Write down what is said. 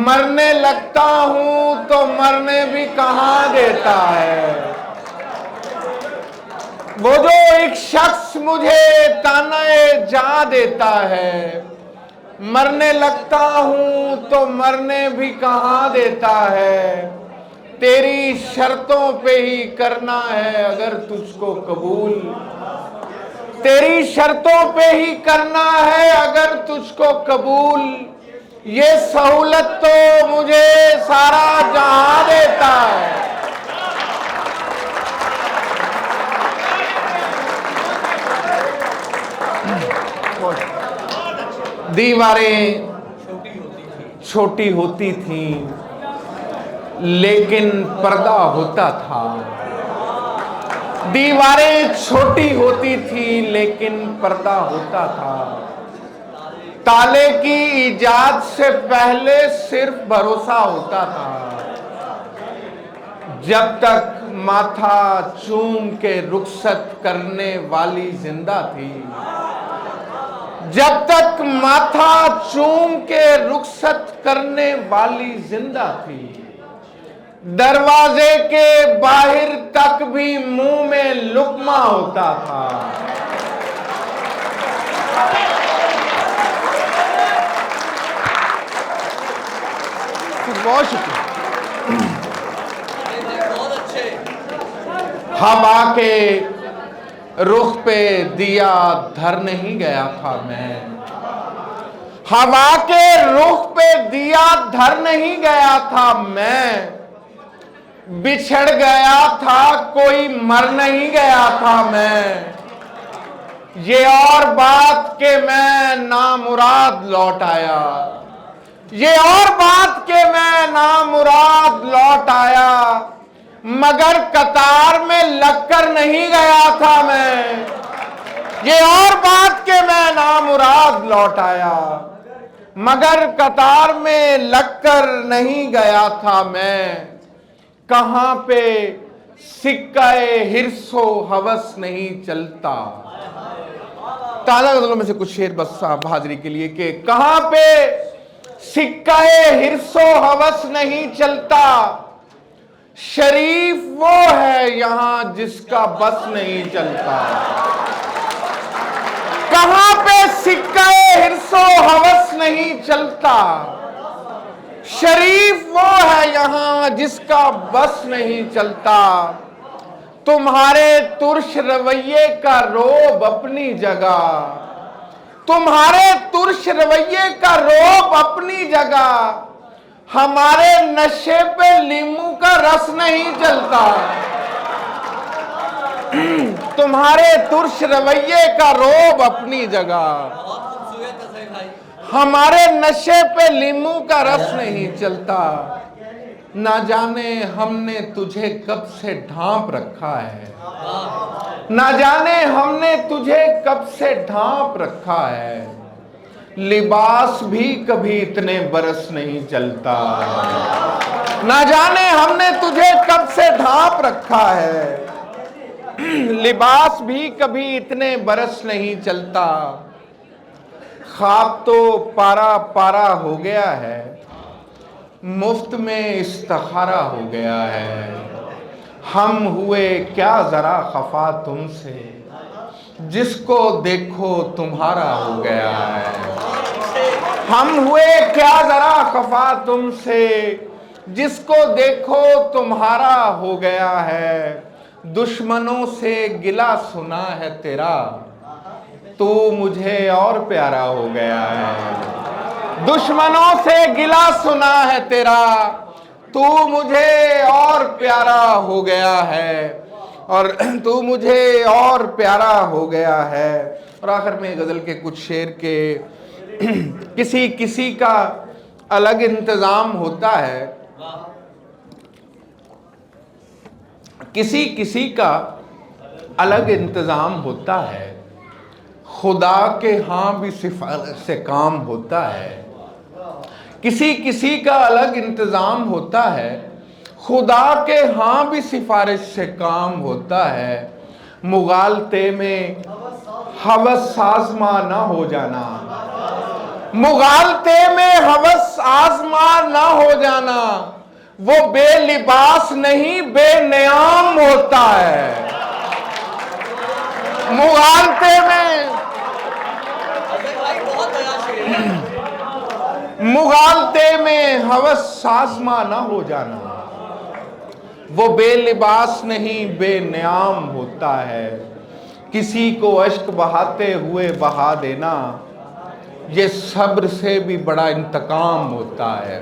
मरने लगता हूं तो मरने भी कहां देता है। वो जो एक शख्स मुझे ताने जा देता है, मरने लगता हूं तो मरने भी कहां देता है। तेरी शर्तों पे ही करना है अगर तुझको कबूल, तेरी शर्तों पे ही करना है अगर तुझको कबूल। ये सहूलत तो मुझे सारा जहां देता है। दीवारें छोटी होती थीं लेकिन पर्दा होता था। दीवारें छोटी होती थी लेकिन पर्दा होता था। ताले की इजाद से पहले सिर्फ भरोसा होता था। जब तक माथा चूम के रुखसत करने वाली जिंदा थी, जब तक माथा चूम के रुखसत करने वाली जिंदा थी, दरवाजे के बाहर तक भी मुंह में लुकमा होता था। बहुत शुक्रिया। हवा के रुख पे दिया धर नहीं गया था मैं, हवा के रुख पे दिया धर नहीं गया था मैं। बिछड़ गया था कोई मर नहीं गया था मैं। ये और बात के मैं नामुराद लौट आया, ये और बात के मैं नामुराद लौट आया। मगर कतार में लगकर नहीं गया था मैं। ये और बात के मैं नामुराद लौट आया, मगर कतार में लगकर नहीं गया था मैं। कहां पे सिक्काए हिर्सो हवस नहीं चलता। ताला गजलों में से कुछ शेर बस साहब हाजिरी के लिए कि कहां पे सिक्काए हिर्सो हवस नहीं चलता। शरीफ वो है यहां जिसका बस नहीं चलता। कहां पे सिक्काए हिर्सो हवस नहीं चलता। शरीफ वो है यहां जिसका बस नहीं चलता। तुम्हारे तुर्श रवैये का रोब अपनी जगह, तुम्हारे तुर्श रवैये का रोब अपनी जगह। हमारे नशे पे लीमू का रस नहीं चलता। तुम्हारे तुर्श रवैये का रोब अपनी जगह, हमारे नशे पे लीमू का रस नहीं चलता। ना जाने हमने तुझे कब से ढांप रखा है, ना जाने हमने तुझे कब से ढांप रखा है। लिबास भी कभी इतने बरस नहीं चलता। ना जाने हमने तुझे कब से ढांप रखा है। लिबास भी कभी इतने बरस नहीं चलता। ख्वाब तो पारा पारा हो गया है, मुफ्त में इस्तिखारा हो गया है। हम हुए क्या जरा खफा तुमसे, जिसको देखो तुम्हारा हो गया है। हम हुए क्या जरा खफा तुमसे, जिसको देखो तुम्हारा हो गया है। दुश्मनों से गिला सुना है तेरा, तू मुझे और प्यारा हो गया है। दुश्मनों से गिला सुना है तेरा, तू मुझे और प्यारा हो गया है। और तू मुझे और प्यारा हो गया है। और आखिर में गजल के कुछ शेर के किसी किसी का अलग इंतजाम होता है, किसी किसी का अलग इंतजाम होता है। खुदा के यहाँ भी सिफारिश से काम होता है। किसी किसी का अलग इंतजाम होता है। खुदा के यहाँ भी सिफारिश से काम होता है। मुगालते में हवस आजमा ना हो जाना, मुगालते में हवस आजमा जाना। वो बेलिबास नहीं बेनियाम होता है। मुगालते में मुगालते में हवस साजमा ना हो जाना। वो बेलिबास नहीं बेनियाम होता है। किसी को अश्क बहाते हुए बहा देना, ये सब्र से भी बड़ा इंतकाम होता है।